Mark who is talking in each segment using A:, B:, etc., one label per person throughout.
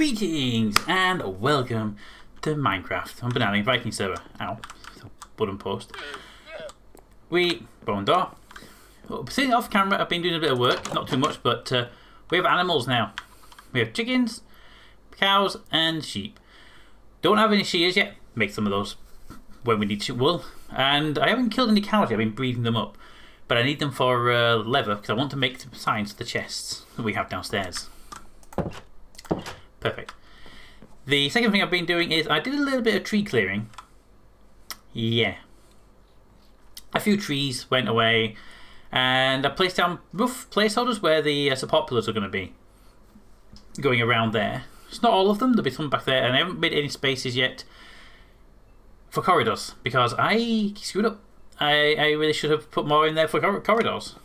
A: Greetings and welcome to Minecraft on Banana Viking Server. Ow, wooden post. We bone door. Sitting off camera, I've been doing a bit of work, not too much, but we have animals now. We have chickens, cows, and sheep. Don't have any shears yet. Make some of those when we need wool. And I haven't killed any cows yet. I've been breeding them up, but I need them for leather because I want to make some signs for the chests that we have downstairs. Perfect. The second thing I've been doing is I did a little bit of tree clearing. Yeah. A few trees went away, and I placed down rough placeholders where the support pillars are going to be. Going around there. It's not all of them, there'll be some back there, and I haven't made any spaces yet for corridors because I screwed up. I really should have put more in there for corridors.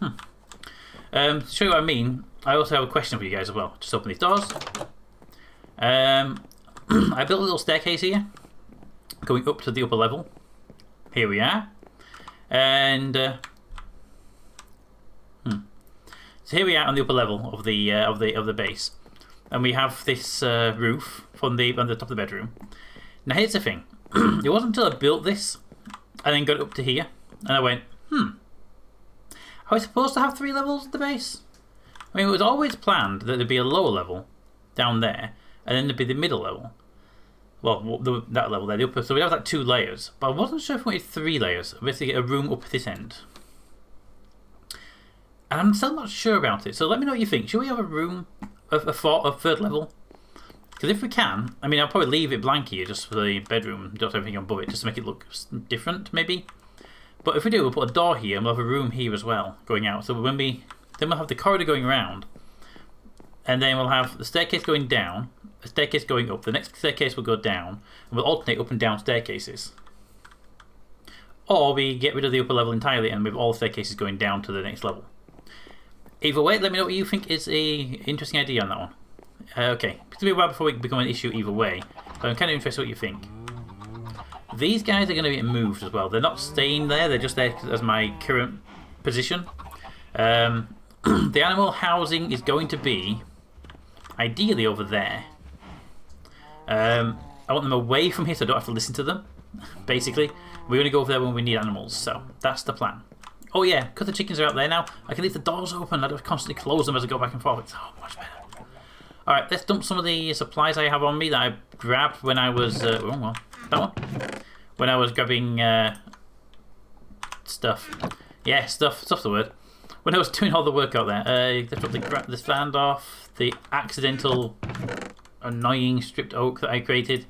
A: To show you what I mean, I also have a question for you guys as well. Just open these doors. I built a little staircase here, going up to the upper level. Here we are, and so here we are on the upper level of the base, and we have this roof on the top of the bedroom. Now here's the thing: it wasn't until I built this and then got it up to here, and I went, are we supposed to have 3 levels at the base? I mean, it was always planned that there'd be a lower level down there, and then there'd be the middle level. Well, that level there, the upper. So we'd have like 2 layers, but I wasn't sure if we wanted 3 layers. Basically, get a room up this end. And I'm still not sure about it. So let me know what you think. Should we have a room, a 3rd level? Because if we can, I mean, I'll probably leave it blank here just for the bedroom, just everything above it, just to make it look different, maybe. But if we do, we'll put a door here, and we'll have a room here as well, going out. So then we'll have the corridor going around, and then we'll have the staircase going down, a staircase going up. The next staircase will go down, and we'll alternate up and down staircases. Or we get rid of the upper level entirely, and with all the staircases going down to the next level. Either way, let me know what you think is an interesting idea on that one. Okay, it's going to be a while before we become an issue either way, but I'm kind of interested in what you think. These guys are going to be moved as well. They're not staying there, they're just there as my current position. The animal housing is going to be ideally over there. I want them away from here so I don't have to listen to them. Basically, we're going to go over there when we need animals, so that's the plan. Oh yeah, because the chickens are out there now, I can leave the doors open. I don't constantly close them as I go back and forth. It's so much better. Alright, let's dump some of the supplies I have on me that I grabbed when I was... that one. When I was grabbing stuff. Yeah, stuff's the word. When I was doing all the work out there. Let's drop the standoff, the accidental annoying stripped oak that I created.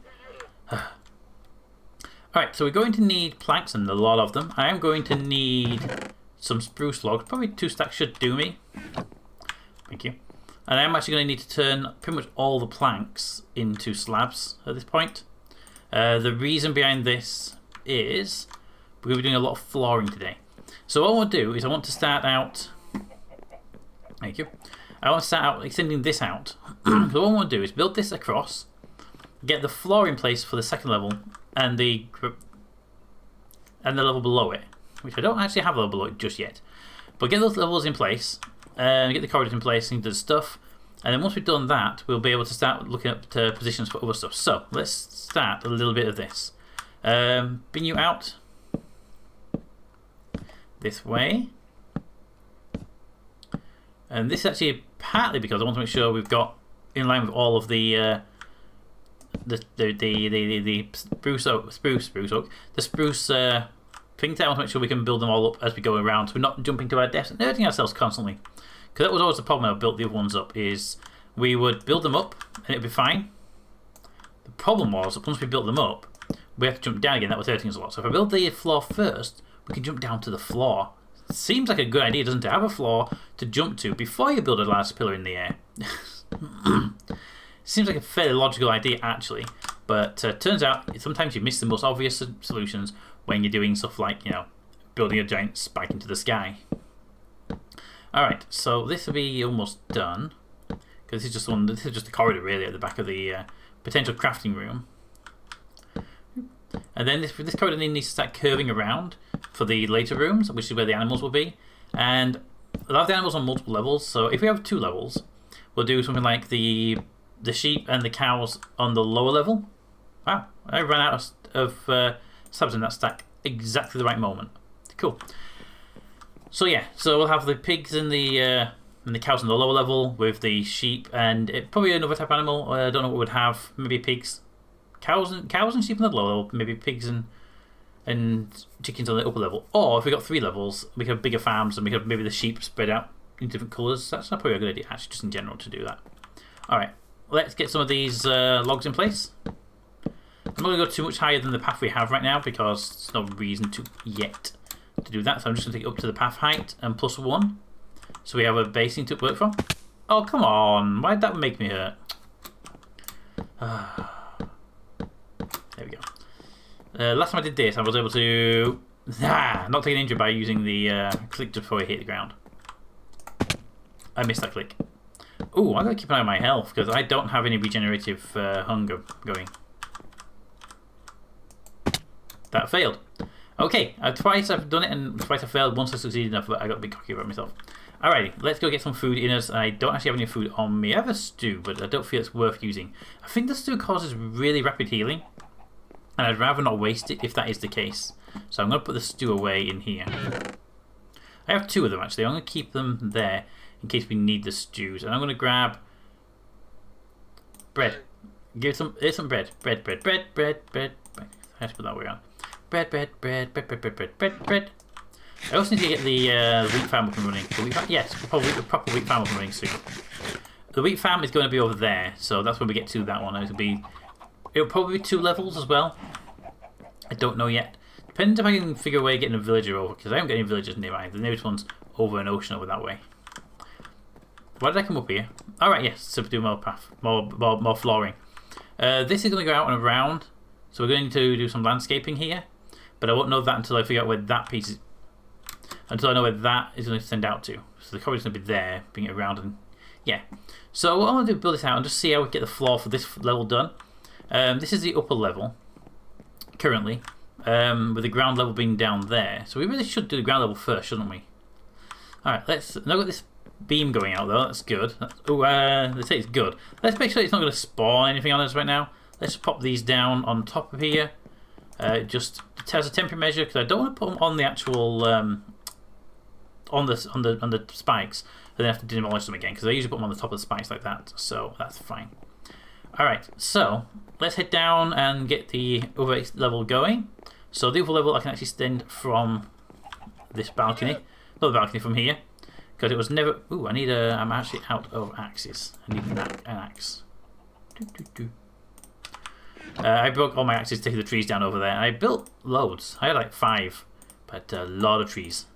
A: Alright, so we're going to need planks, and a lot of them. I am going to need some spruce logs. Probably 2 stacks should do me. Thank you. And I'm actually going to need to turn pretty much all the planks into slabs at this point. The reason behind this is we're going to be doing a lot of flooring today. So what I want to do is I want to start out... Thank you. I want to start out extending this out. So what I want to do is build this across, get the floor in place for the 2nd level, and the level below it, which I don't actually have a level below it just yet. But get those levels in place, get the corridors in place, and do the stuff. And then once we've done that, we'll be able to start looking up to positions for other stuff. So let's start a little bit of this. Bring you out this way. And this is actually partly because I want to make sure we've got in line with all of the spruce oak, the spruce things. I want to make sure we can build them all up as we go around, so we're not jumping to our deaths and hurting ourselves constantly. Because that was always the problem when I built the other ones up, is we would build them up and it'd be fine. The problem was that once we built them up, we have to jump down again. That was hurting us a lot. So if I build the floor first, we can jump down to the floor. It seems like a good idea, doesn't it? Have a floor to jump to before you build a large pillar in the air. Seems like a fairly logical idea, actually. But turns out sometimes you miss the most obvious solutions when you're doing stuff like, building a giant spike into the sky. Alright, so this will be almost done. Because this is just a corridor really at the back of the potential crafting room. And then this corridor needs to start curving around for the later rooms, which is where the animals will be. And I'll have the animals on multiple levels, so if we have 2 levels, we'll do something like the the sheep and the cows on the lower level. Wow, I ran out of slabs in that stack exactly the right moment. Cool. So yeah, so we'll have the pigs and the cows on the lower level with the sheep and probably another type of animal. I don't know what we would have. Maybe pigs, cows and sheep on the lower level. Maybe pigs and chickens on the upper level. Or if we got 3 levels, we could have bigger farms and we could have maybe the sheep spread out in different colours. That's not probably a good idea, actually, just in general to do that. All right, let's get some of these logs in place. I'm not going to go too much higher than the path we have right now because there's no reason to yet to do that. So I'm just going to take it up to the path height and +1. So we have a basing to work from. Oh, come on. Why'd that make me hurt? There we go. Last time I did this, I was able to not take an injury by using the click just before I hit the ground. I missed that click. Ooh, I've got to keep an eye on my health because I don't have any regenerative hunger going. That failed. Okay, twice I've done it and twice I failed. Once I succeeded enough, but I got a bit cocky about myself. Alrighty, let's go get some food in us. I don't actually have any food on me. I have a stew, but I don't feel it's worth using. I think the stew causes really rapid healing, and I'd rather not waste it if that is the case. So I'm going to put the stew away in here. I have 2 of them actually. I'm going to keep them there in case we need the stews. And I'm going to grab bread. Here's some bread. Bread. I have to put that way on. Bread. I also need to get the wheat farm up and running. Yes, probably the proper wheat farm up and running soon. The wheat farm is going to be over there, so that's when we get to that one. It'll probably be 2 levels as well. I don't know yet. Depends if I can figure a way of getting a villager over, because I haven't got any villagers nearby. The nearest one's over an ocean over that way. Why did I come up here? Alright, yes, so do more path, more flooring. This is going to go out and around, so we're going to do some landscaping here. But I won't know that until I figure out where that piece is. Until I know where that is going to send out to. So the coverage is going to be there, bring it around, and yeah. So what I'm going to do is build this out and just see how we get the floor for this level done. This is the upper level currently, with the ground level being down there. So we really should do the ground level first, shouldn't we? All right, let's now got this beam going out though. That's good. Let's say it's good. Let's make sure it's not going to spawn anything on us right now. Let's pop these down on top of here. Just as a temporary measure, because I don't want to put them on the actual on the spikes, and then have to demolish them again. Because I usually put them on the top of the spikes like that, so that's fine. All right, so let's head down and get the other level going. So the other level I can actually extend from this balcony, not the balcony, from here, because it was never. Ooh, I need a. I'm actually out of axes. I need an axe. I broke all my axes taking the trees down over there. I built loads. I had like 5, but a lot of trees.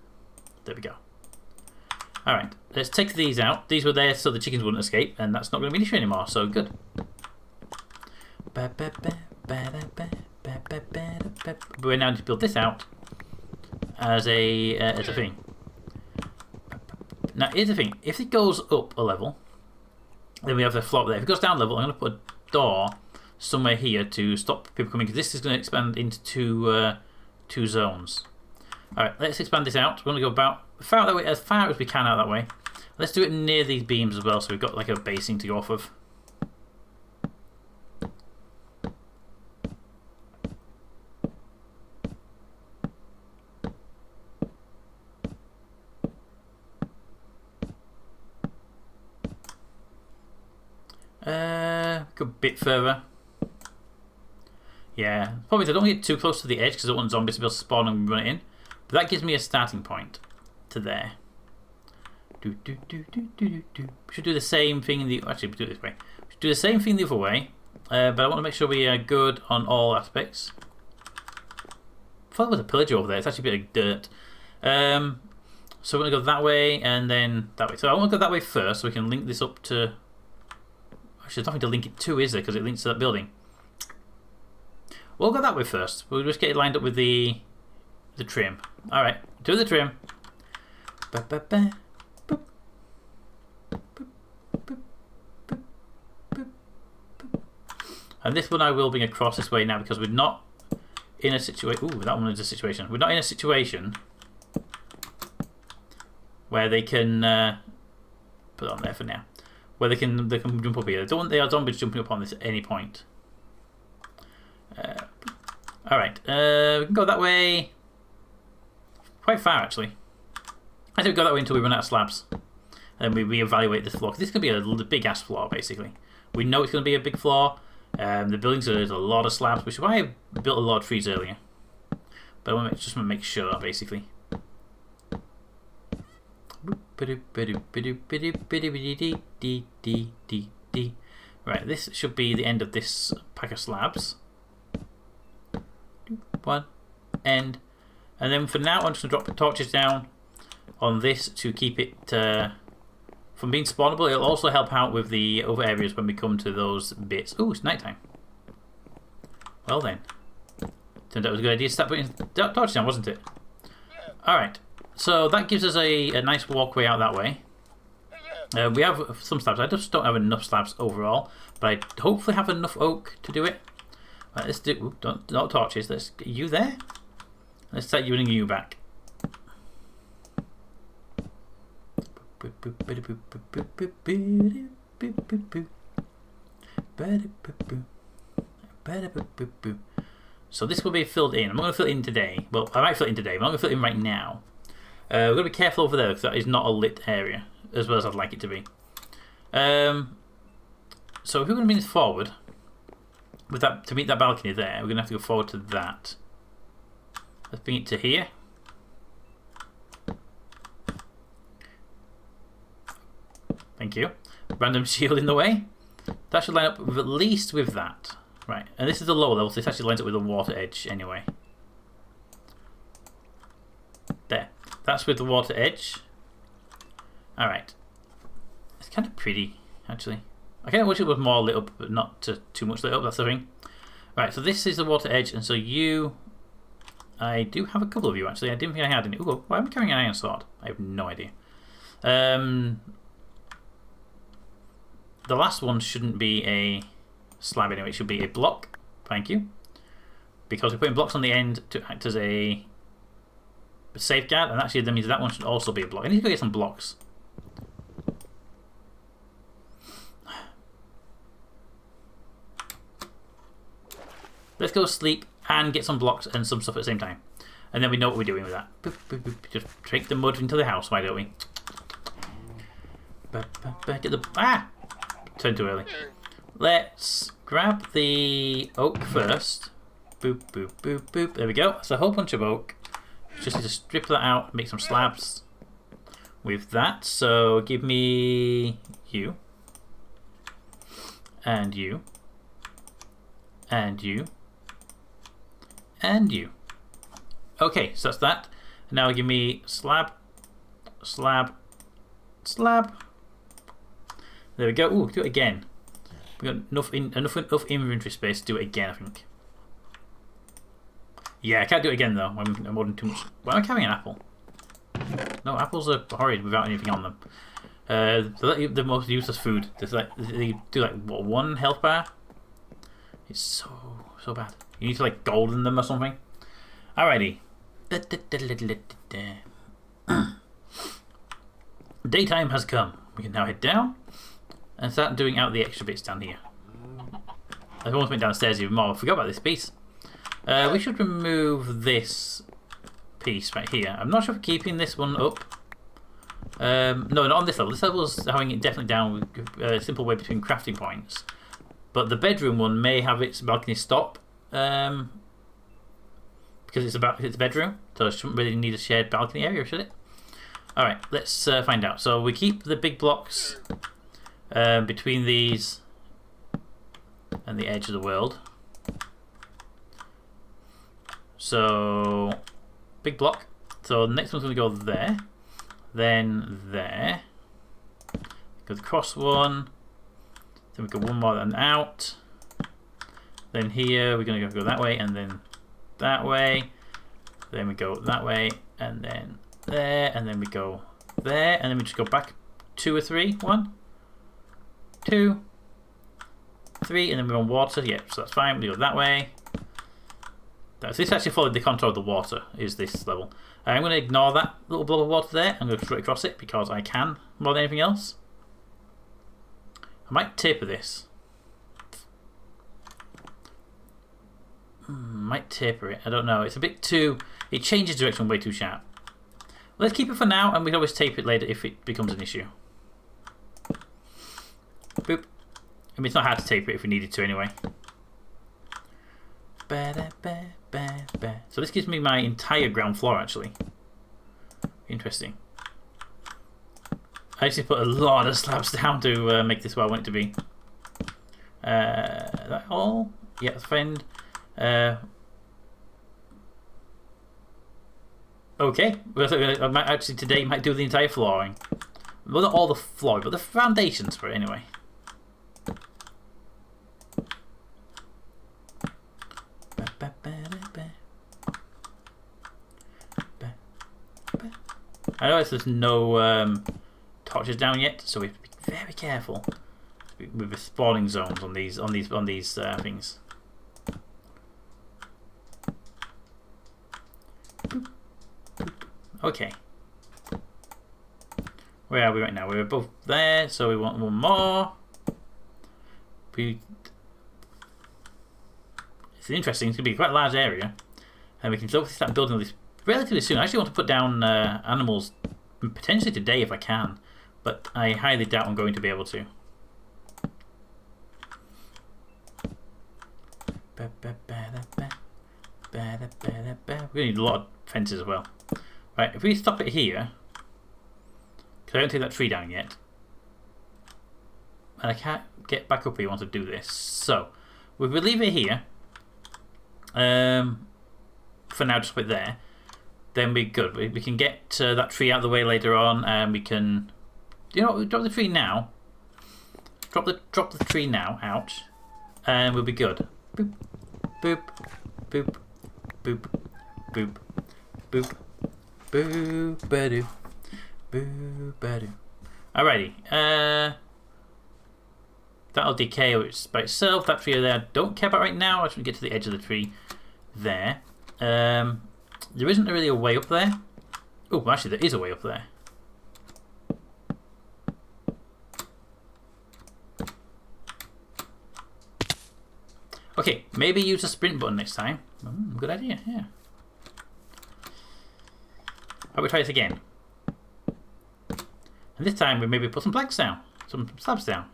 A: There we go. Alright, let's take these out. These were there so the chickens wouldn't escape, and that's not going to be an issue anymore, so good. But we now need to build this out as a thing. Now, here's the thing. If it goes up a level, then we have the floor there. If it goes down a level, I'm going to put a door somewhere here to stop people coming, because this is going to expand into two zones. Alright, let's expand this out. We're going to go about as far as we can out that way. Let's do it near these beams as well, so we've got like a basing to go off of. Go a bit further. Yeah, probably I don't get too close to the edge because I don't want zombies to be able to spawn and run it in. But that gives me a starting point to there. We should do the same thing in the. Actually, we do it this way. We should do the same thing the other way, but I want to make sure we are good on all aspects. I thought there was a pillager over there. It's actually a bit of dirt. So we're going to go that way and then that way. So I want to go that way first so we can link this up to. Actually, there's nothing to link it to, is there? Because it links to that building. We'll go that way first. We'll just get it lined up with the trim. Alright, do the trim. And this one I will bring across this way now because we're not in a situation. Ooh, that one is a situation. We're not in a situation where they can put it on there for now. where they can jump up here. They are zombies jumping up on this at any point. Alright, we can go that way. Quite far, actually. I think we go that way until we run out of slabs. And then we reevaluate this floor. This could be a big ass floor, basically. We know it's going to be a big floor. The buildings, there's a lot of slabs, which is why I built a lot of trees earlier. But I just want to make sure, basically. Right, this should be the end of this pack of slabs. One end. And then for now, I'm just going to drop the torches down on this to keep it from being spawnable. It'll also help out with the other areas when we come to those bits. Ooh, it's nighttime. Well then. Turned out it was a good idea to start putting torches down, wasn't it? Alright. So that gives us a nice walkway out that way. We have some slabs. I just don't have enough slabs overall. But I hopefully have enough oak to do it. Right, let's do... Ooh, not torches. Let's get you there. Let's start using you back. So this will be filled in. I'm not going to fill it in today. Well, I might fill it in today, but I'm not going to fill it in right now. We're going to be careful over there because that is not a lit area as well as I'd like it to be. So if we're going to move forward with that to meet that balcony there, we're going to have to go forward to that. Let's bring it to here. Thank you. Random shield in the way. That should line up with, at least with that. Right, and this is the lower level, so this actually lines up with the water edge anyway. There. That's with the water edge. Alright. It's kind of pretty, actually. I kind of wish it was more lit up, but not too much lit up, that's the thing. Right, so this is the water edge, and so you... I do have a couple of you, actually. I didn't think I had any. Ooh, why am I carrying an iron sword? I have no idea. The last one shouldn't be a slab anyway. It should be a block. Thank you. Because we're putting blocks on the end to act as a safeguard, and actually that means that one should also be a block. I need to go get some blocks. Let's go sleep and get some blocks and some stuff at the same time. And then we know what we're doing with that. Boop, boop, boop. Just take the mud into the house, why don't we? Get the... Ah! Turned too early. Let's grab the oak first. Boop, boop, boop, boop. There we go. That's a whole bunch of oak. Just need to strip that out, make some slabs with that. So give me you. And you. And you. And you. Okay, so that's that. Now give me slab, slab, slab. There we go. Ooh, do it again. We got enough inventory space to do it again, I think. Yeah, I can't do it again though. I'm holding too much. Why am I carrying an apple? No, apples are horrid without anything on them. They're the most useless food. They do like what, 1 health bar. It's so bad. You need to like golden them or something. Alrighty. Daytime has come. We can now head down and start doing out the extra bits down here. I almost went downstairs even more. I forgot about this piece. We should remove this piece right here. I'm not sure if keeping this one up. No, not on this level. This level is having it definitely down with a simple way between crafting points. But the bedroom one may have its balcony stop. Because it's a bedroom. So it shouldn't really need a shared balcony area, should it? Alright, let's find out. So we keep the big blocks between these and the edge of the world. So, big block. So the next one's going to go there. Then there. Go across one. Then we go one more and out. Then here we're going to go that way and then that way. Then we go that way and then there. And then we go there. And then we just go back 2 or 3. 1, 2, 3. And then we're on water. Yep, so that's fine. We go that way. So this actually followed the contour of the water, is this level. I'm going to ignore that little blob of water there. I'm going to go straight across it because I can, more than anything else. I might taper this. Might taper it. I don't know. It's a bit too... It changes direction way too sharp. Let's keep it for now, and we can always taper it later if it becomes an issue. Boop. I mean, it's not hard to taper it if we needed to anyway. So this gives me my entire ground floor, actually. Interesting. I actually put a lot of slabs down to make this where I want it to be. That all? Yeah, that's fine. Okay, I might actually today might do the entire flooring. Well, not all the flooring, but the foundations for it anyway. I notice there's no torches down yet, so we have to be very careful with the spawning zones on these things. Okay. Where are we right now? We're both there, so we want one more. It's interesting. It's going to be quite a large area, and we can start building this relatively soon. I actually want to put down animals potentially today if I can, but I highly doubt I'm going to be able to. We're going to need a lot of fences as well. Right, if we stop it here, because I don't take that tree down yet, and I can't get back up here once I do this, so we will leave it here. For now, just put it there. Then we're good. We can get that tree out of the way later on, and we can, you know, drop the tree now. Drop the tree now. Ouch, and we'll be good. Boop, boop, boop, boop, boop, boop, boop, ba-doo, boop, ba-doo. Alrighty. That'll decay by itself. That tree there I don't care about right now. I should get to the edge of the tree there. There isn't really a way up there. Oh, actually there is a way up there. Okay, maybe use the sprint button next time. Good idea, yeah. How about we try this again? And this time we maybe put some planks down. Some slabs down.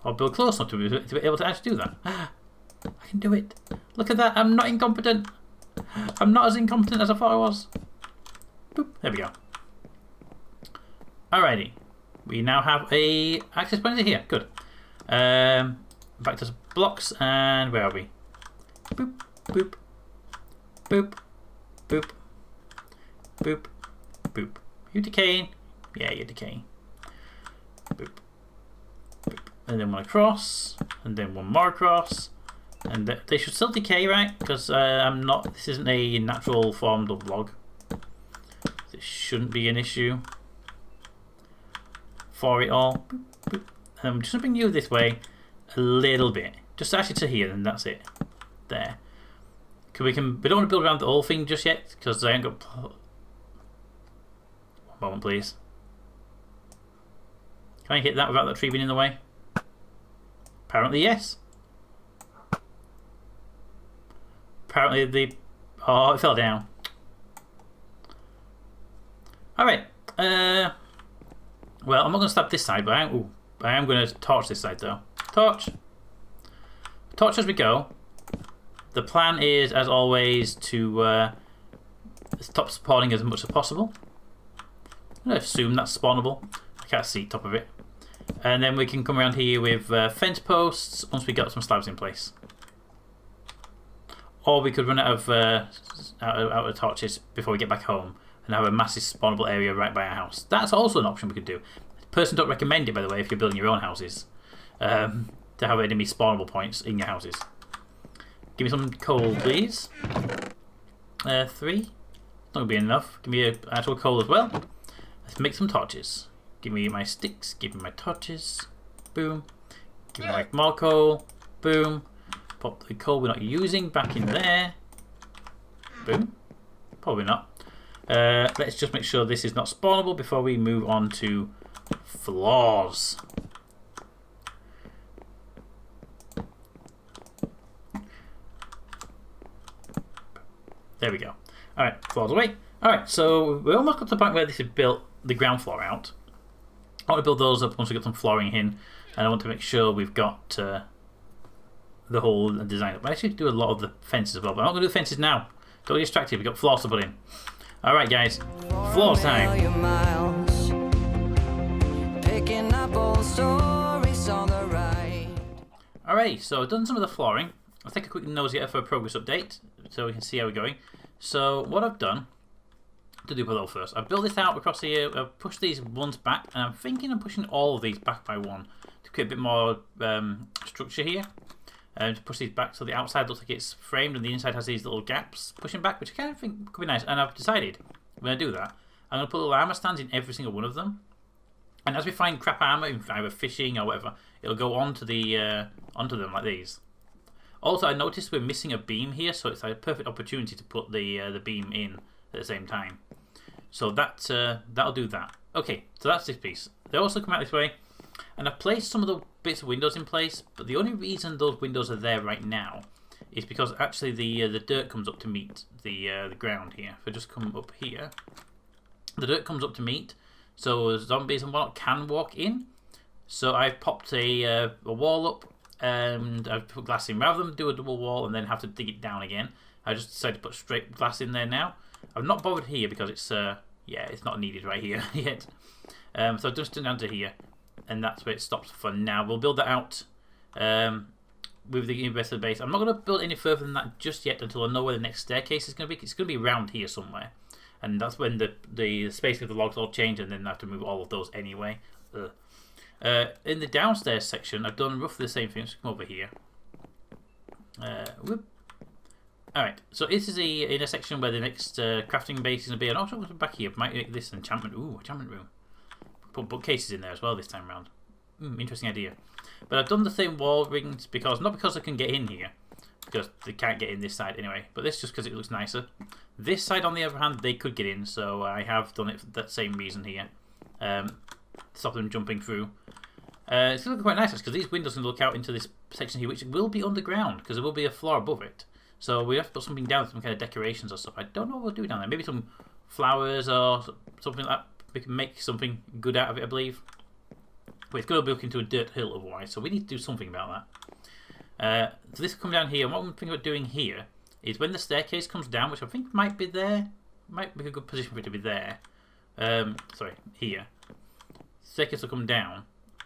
A: Or build close enough to be able to actually do that. I can do it. Look at that. I'm not incompetent. I'm not as incompetent as I thought I was. Boop. There we go. Alrighty. We now have a access point here. Good. Back to blocks, and where are we? Boop, boop, boop, boop, boop, boop. You decaying? Yeah, you're decaying. Boop. And then one across, and then one more across, and they should still decay, right? Because this isn't a natural formed log. This shouldn't be an issue for it all. Boop, boop. And I'm just going to bring you this way a little bit, just actually to here, and that's it. There. We don't want to build around the whole thing just yet, because I ain't got. One moment, please. Can I hit that without that tree being in the way? Apparently, yes. Apparently, oh, it fell down. Alright. Well, I'm not going to stab this side, but I am going to torch this side, though. Torch. Torch as we go. The plan is, as always, to stop spawning as much as possible. I'm going to assume that's spawnable. I can't see top of it. And then we can come around here with fence posts once we got some slabs in place. Or we could run out of torches before we get back home and have a massive spawnable area right by our house. That's also an option we could do. Personally, don't recommend it, by the way, if you're building your own houses, to have enemy spawnable points in your houses. Give me some coal, please. 3. Not going to be enough. Give me actual coal as well. Let's make some torches. Give me my sticks, give me my torches, boom. Give me my more coal, boom. Pop the coal we're not using back in there, boom. Probably not. Let's just make sure this is not spawnable before we move on to floors. There we go. Alright, floors away. Alright, so we're almost got to the point where this is built the ground floor out. I want to build those up once we get some flooring in, and I want to make sure we've got the whole design up. I actually do a lot of the fences as well, but I'm not going to do the fences now. Don't get distracted, we've got floors to put in. Alright guys, floors time. Alright, so I've done some of the flooring. I'll take a quick nosy for a progress update so we can see how we're going. So what I've done, to do below first, I've built this out across here, I've pushed these ones back, and I'm thinking of pushing all of these back by one to create a bit more structure here. To push these back so the outside looks like it's framed and the inside has these little gaps pushing back, which I kind of think could be nice. And I've decided when I do that, I'm going to put little armour stands in every single one of them. And as we find crap armour, either fishing or whatever, it'll go onto onto them like these. Also, I noticed we're missing a beam here, so it's a perfect opportunity to put the beam in at the same time. So that'll do that. Okay, so that's this piece. They also come out this way. And I've placed some of the bits of windows in place, but the only reason those windows are there right now is because actually the dirt comes up to meet the ground here. If I just come up here, the dirt comes up to meet, so zombies and whatnot can walk in. So I've popped a wall up, and I've put glass in. Rather than do a double wall and then have to dig it down again, I just decided to put straight glass in there now. I've not bothered here because it's it's not needed right here yet. So I've just done down to here. And that's where it stops for now. We'll build that out with the rest of the base. I'm not going to build any further than that just yet until I know where the next staircase is going to be. It's going to be around here somewhere. And that's when the space of the logs all change, and then I have to move all of those anyway. In the downstairs section, I've done roughly the same thing. Let's come over here. Alright, so this is in a section where the next crafting base is going to be. And also back here, might make this enchantment. Ooh, enchantment room. Put bookcases in there as well this time around. Interesting idea. But I've done the same wall rings because, not because I can get in here, because they can't get in this side anyway, but this just because it looks nicer. This side, on the other hand, they could get in, so I have done it for that same reason here. Stop them jumping through. It's going to look quite nice because these windows can look out into this section here, which will be underground because there will be a floor above it. So we have to put something down, some kind of decorations or stuff. I don't know what we'll do down there. Maybe some flowers or something like that. We can make something good out of it, I believe. But it's going to be looking into a dirt hill otherwise, so we need to do something about that. So this will come down here, and what I'm thinking about doing here is when the staircase comes down, which I think might be there, might be a good position for it to be there. Sorry, here. Staircase will come down,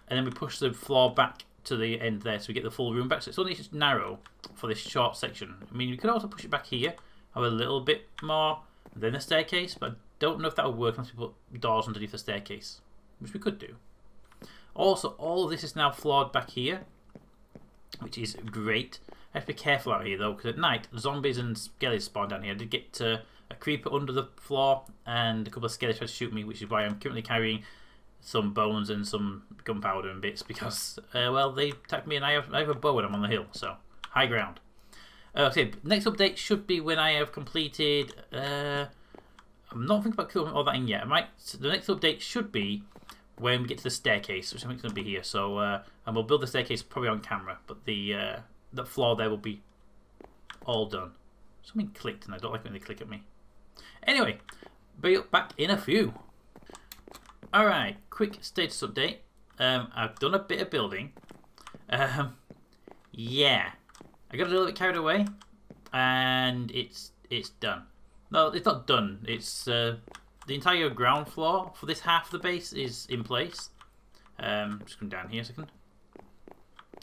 A: and then we push the floor back to the end there, so we get the full room back. So it's only just narrow for this short section. I mean, we could also push it back here, have a little bit more than the staircase, but I don't know if that would work unless we put doors underneath the staircase, which we could do. Also, all of this is now floored back here, which is great. I have to be careful out here though, because at night zombies and skellies spawn down here. I did get a creeper under the floor, and a couple of skellies tried to shoot me, which is why I'm currently carrying some bones and some gunpowder and bits because, well, they attacked me and I have a bow and I'm on the hill, so high ground. Okay, next update should be when I have completed. I'm not thinking about killing all that in yet. The next update should be when we get to the staircase, which I think is going to be here. So, and we'll build the staircase probably on camera, but the floor there will be all done. Something clicked, and I don't like when they click at me. Anyway, be back in a few. All right, quick status update. I've done a bit of building. Yeah, I got a little bit carried away, and it's done. No, it's not done. It's the entire ground floor for this half of the base is in place. Just come down here a second.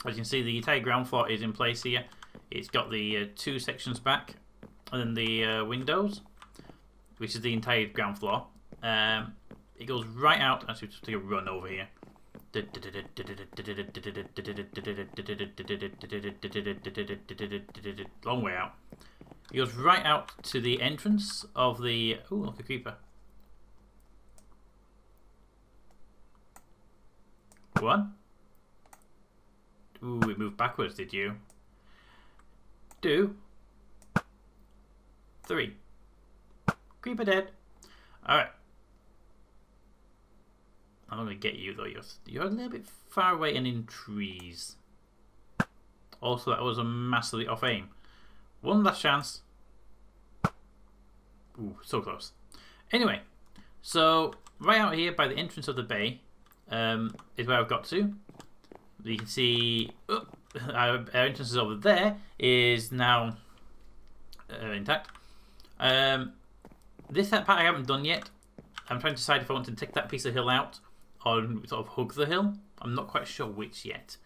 A: As you can see, the entire ground floor is in place here. It's got the two sections back, and then the windows, which is the entire ground floor. It goes right out. Actually, just take a run over here. Long way out. It goes right out to the entrance of the. Ooh, look, a creeper. One. Ooh, it moved backwards, did you? 2. 3. Creeper dead. Alright. I'm going to get you though. You're a little bit far away and in trees. Also, that was a massively off aim. One last chance. Ooh, so close. Anyway, so right out here by the entrance of the bay is where I've got to. You can see our entrance is over there. Is now intact. This part I haven't done yet. I'm trying to decide if I want to take that piece of hill out or sort of hug the hill. I'm not quite sure which yet.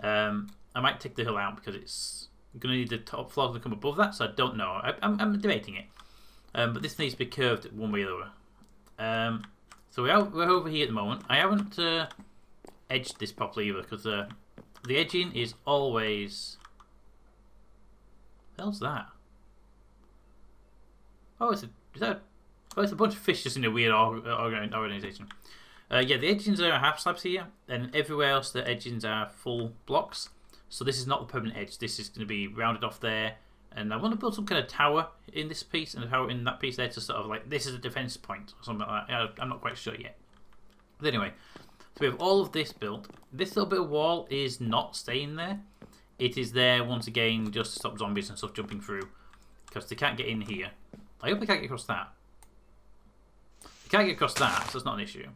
A: I might take the hill out because it's going to need the top floor to come above that, so I don't know. I'm debating it. But this needs to be curved one way or the other. So we're over here at the moment. I haven't edged this properly either because the edging is always... What the hell's that? Oh, it's a bunch of fish just in a weird organisation. Yeah, the edgings are half slabs here, and everywhere else the edgings are full blocks. So this is not the permanent edge. This is going to be rounded off there. And I want to build some kind of tower in this piece and a tower in that piece there to sort of like, this is a defense point or something like that. I'm not quite sure yet. But anyway, so we have all of this built. This little bit of wall is not staying there. It is there once again just to stop zombies and stuff jumping through. Because they can't get in here. I hope they can't get across that. They can't get across that, so it's not an issue.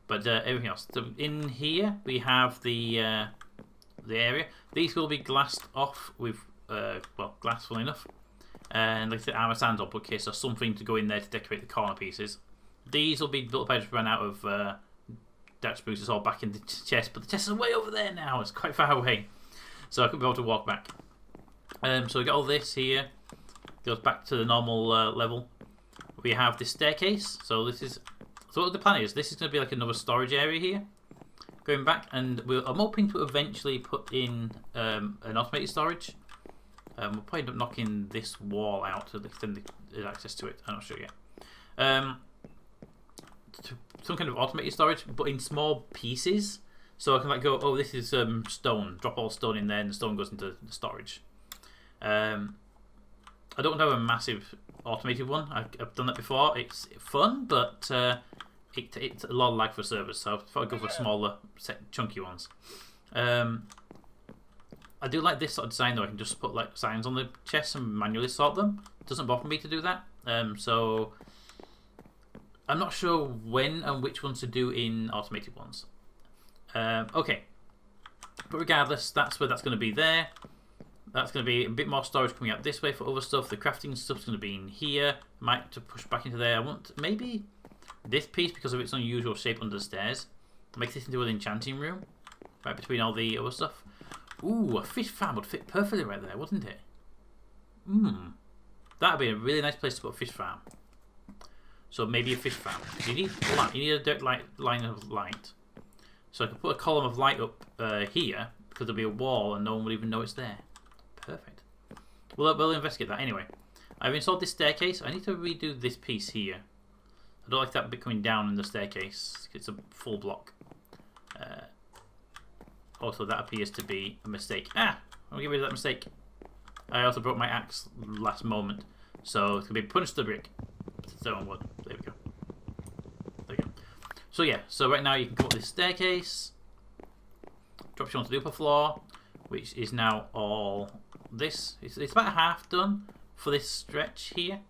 A: But everything else. So in here we have the area. These will be glassed off with well, glass, full enough. And like I said, armour sand or bookcase or something to go in there to decorate the corner pieces. These will be built up. I just ran out of Dutch spruce. It's all back in the chest, but the chest is way over there now. It's quite far away, so I couldn't be able to walk back. So we got all this here. Goes back to the normal level. We have this staircase. So this is what the plan is. This is going to be like another storage area here. Going back, and I'm hoping to eventually put in an automated storage. We'll probably end up knocking this wall out to extend the access to it. I'm not sure yet. Some kind of automated storage, but in small pieces. So I can like go, oh, this is stone. Drop all stone in there, and the stone goes into the storage. I don't have a massive automated one. I've done that before. It's fun, but it's a lot of lag for servers. So I thought I'd go for smaller, chunky ones. I do like this sort of design though. I can just put like signs on the chests and manually sort them. It doesn't bother me to do that. So I'm not sure when and which ones to do in automated ones. Okay, but regardless, that's where that's going to be there. That's going to be a bit more storage coming out this way for other stuff. The crafting stuff's going to be in here. Might to push back into there. I want maybe this piece because of its unusual shape under the stairs. Make this into an enchanting room, right between all the other stuff. Ooh, a fish farm would fit perfectly right there, wouldn't it? That'd be a really nice place to put a fish farm. So maybe a fish farm. You need light. You need a direct line of light. So I could put a column of light up here because there'll be a wall and no one will even know it's there. Perfect. We'll investigate that anyway. I've installed this staircase. I need to redo this piece here. I don't like that bit coming down in the staircase. It's a full block. Also, that appears to be a mistake. I'll get rid of that mistake. I also broke my axe last moment. So it's going to be punch the brick. Stone wood. There we go. There we go. So yeah, so right now you can come up this staircase. Drops you onto the upper floor, which is now all this. It's about half done for this stretch here.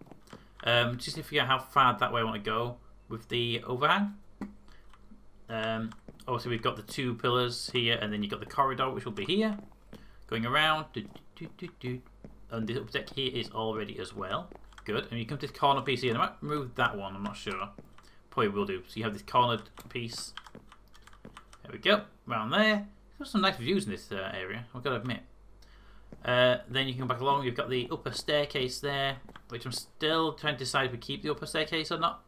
A: Just to figure out how far that way I want to go with the overhang. Obviously we've got the two pillars here, and then you've got the corridor, which will be here, going around. And the upper deck here is all ready as well. Good. And you come to this corner piece here, and I might remove that one, I'm not sure. Probably will do. So you have this cornered piece. There we go. Around there. There's some nice views in this area, I've got to admit. Then you can come back along, you've got the upper staircase there, which I'm still trying to decide if we keep the upper staircase or not.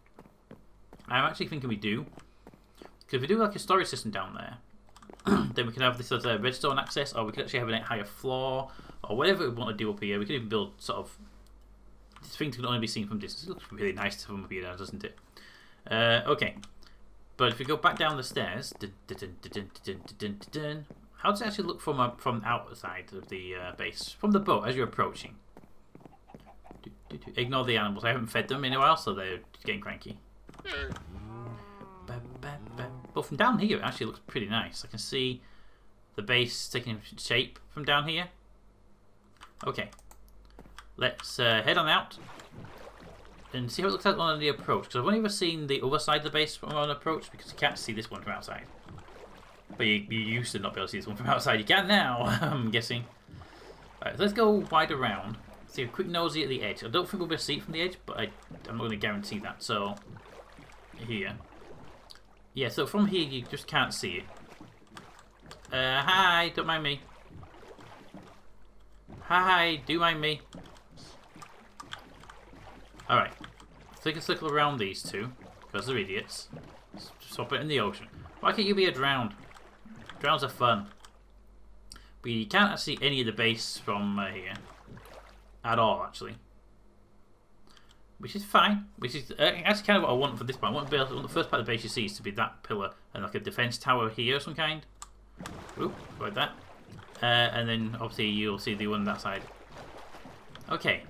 A: I'm actually thinking we do. Because if we do like a storage system down there, then we can have this as a redstone access, or we could actually have a higher floor, or whatever we want to do up here. We could even build sort of... This thing can only be seen from distance. It looks really nice from up here now, doesn't it? Okay. But if we go back down the stairs... How does it actually look from the outside of the base? From the boat, as you're approaching. Ignore the animals. I haven't fed them in a while, so they're getting cranky. But from down here, it actually looks pretty nice. I can see the base taking shape from down here. Okay, let's head on out and see how it looks like on the approach. Because I've only ever seen the other side of the base from on approach, because you can't see this one from outside. But you used to not be able to see this one from outside. You can now, I'm guessing. Alright, so let's go wide around. See a quick nosy at the edge. I don't think we'll be able to see it from the edge, but I'm not going to guarantee that. So, here. Yeah, so from here you just can't see it. Hi, don't mind me. Hi, do mind me. Alright, let's take a circle around these two, because they're idiots. Swap it in the ocean. Why can't you be a drowned? Drowns are fun. But you can't actually see any of the base from here. At all, actually. Which is fine. Which is actually kind of what I want for this part. I want the first part of the base you see is to be that pillar and like a defense tower here of some kind. Oop, like that. And then obviously you'll see the one on that side. Okay.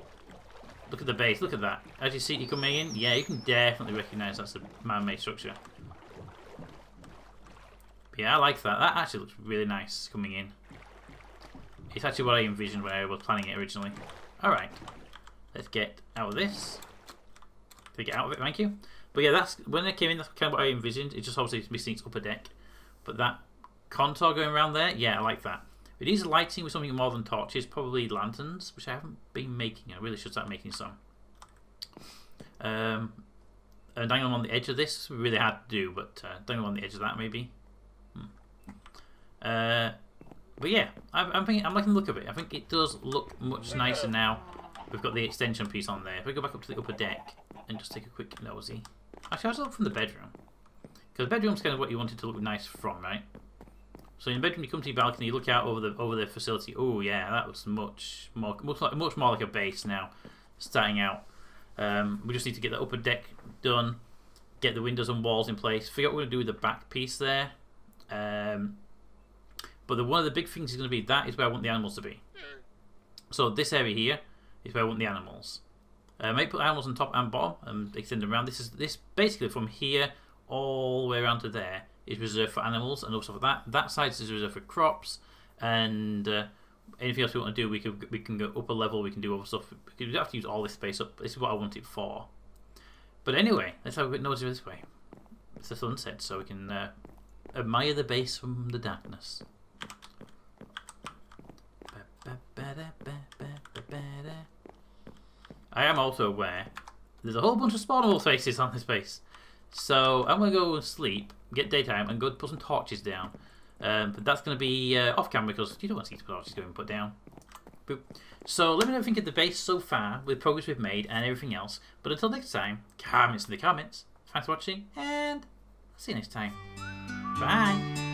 A: Look at the base, look at that. As you see it coming in, yeah, you can definitely recognise that's a man-made structure. But yeah, I like that. That actually looks really nice coming in. It's actually what I envisioned when I was planning it originally. Alright. Let's get out of this. To get out of it, thank you. But yeah, that's when I came in, that's kind of what I envisioned. It's just obviously missing its upper deck. But that contour going around there, yeah, I like that. It needs lighting with something more than torches, probably lanterns, which I haven't been making. I really should start making some. And dangling on the edge of this, really hard to do, but dangling on the edge of that maybe. But yeah, I'm liking the look of it. I think it does look much nicer now. We've got the extension piece on there. If we go back up to the upper deck and just take a quick nosy. Actually, I'll look from the bedroom. Because the bedroom's kind of what you wanted to look nice from, right? So in the bedroom, you come to your balcony, you look out over the facility. Oh yeah, that looks much more like a base now. Starting out, we just need to get the upper deck done, get the windows and walls in place. Figure out what we're gonna do with the back piece there. But one of the big things is going to be that is where I want the animals to be. So this area here is where I want the animals. I might put animals on top and bottom and extend them around. This basically from here all the way around to there is reserved for animals and also for that. That side is reserved for crops and anything else we want to do. We can go up a level. We can do other stuff. We don't have to use all this space up. This is what I want it for. But anyway, let's have a bit nosy this way. It's the sunset, so we can admire the base from the darkness. I am also aware there's a whole bunch of spawnable faces on this base, so I'm going to go sleep, get daytime, and go put some torches down. But that's going to be off camera because you don't want to see torches going put down. Boop. So let me know what you think of the base so far, with progress we've made and everything else. But until next time, comments in the comments. Thanks for watching, and I'll see you next time. Bye.